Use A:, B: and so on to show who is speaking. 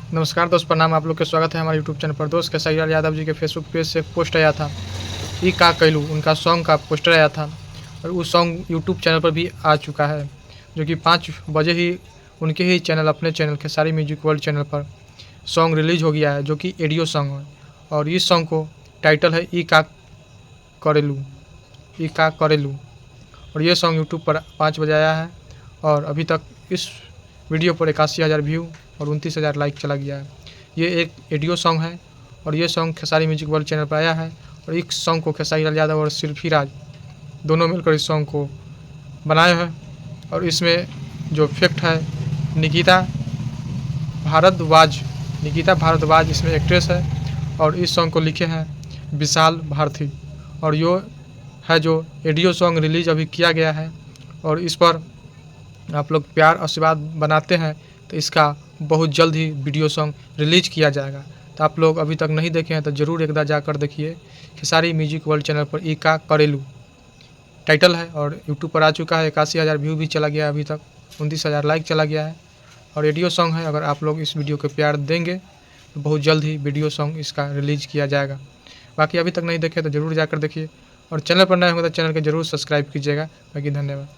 A: नमस्कार दोस्त, प्रणाम। आप लोग का स्वागत है हमारे यूट्यूब चैनल पर। दोस्त, खेसारी यादव जी के फेसबुक पेज से पोस्ट आया था, ई का कैलू, उनका सॉन्ग का पोस्टर आया था और वो सॉन्ग यूट्यूब चैनल पर भी आ चुका है, जो कि 5 बजे ही उनके ही चैनल, अपने channel Khesari music world channel पर सॉन्ग रिलीज हो गया है, जो कि ऑडियो सॉन्ग है। और इस सॉन्ग को टाइटल है ई का करेलू, ई का करेलू। और ये सॉन्ग यूट्यूब पर 5 बजे आया है और अभी तक इस वीडियो पर 81,000 व्यू और 29,000 लाइक चला गया है। ये एक ऑडियो सॉन्ग है और ये song Khesari music world channel पर आया है। और इस सॉन्ग को खेसारी लाल यादव और शिल्पी राज दोनों मिलकर इस सॉन्ग को बनाए हैं। और इसमें जो इफेक्ट है, निकिता भारद्वाज निकिता भारद्वाज इसमें एक्ट्रेस है। और इस सॉन्ग को लिखे हैं विशाल भारती। और यो है जो ऑडियो सॉन्ग रिलीज अभी किया गया है। और इस पर आप लोग प्यार आशीर्वाद बनाते हैं तो इसका बहुत जल्द ही वीडियो सॉन्ग रिलीज किया जाएगा। तो आप लोग अभी तक नहीं देखे हैं तो ज़रूर एक बार जाकर देखिए। खेसारी म्यूजिक वर्ल्ड चैनल पर ई का करेलू टाइटल है और यूट्यूब पर आ चुका है। 81,000 व्यू भी चला गया है, अभी तक 29,000 लाइक चला गया है और ऑडियो सॉन्ग है। अगर आप लोग इस वीडियो को प्यार देंगे तो बहुत जल्द ही वीडियो सॉन्ग इसका रिलीज किया जाएगा। बाकी अभी तक नहीं देखे तो ज़रूर जाकर देखिए और चैनल पर नए होंगे तो चैनल को ज़रूर सब्सक्राइब कीजिएगा। बाकी धन्यवाद।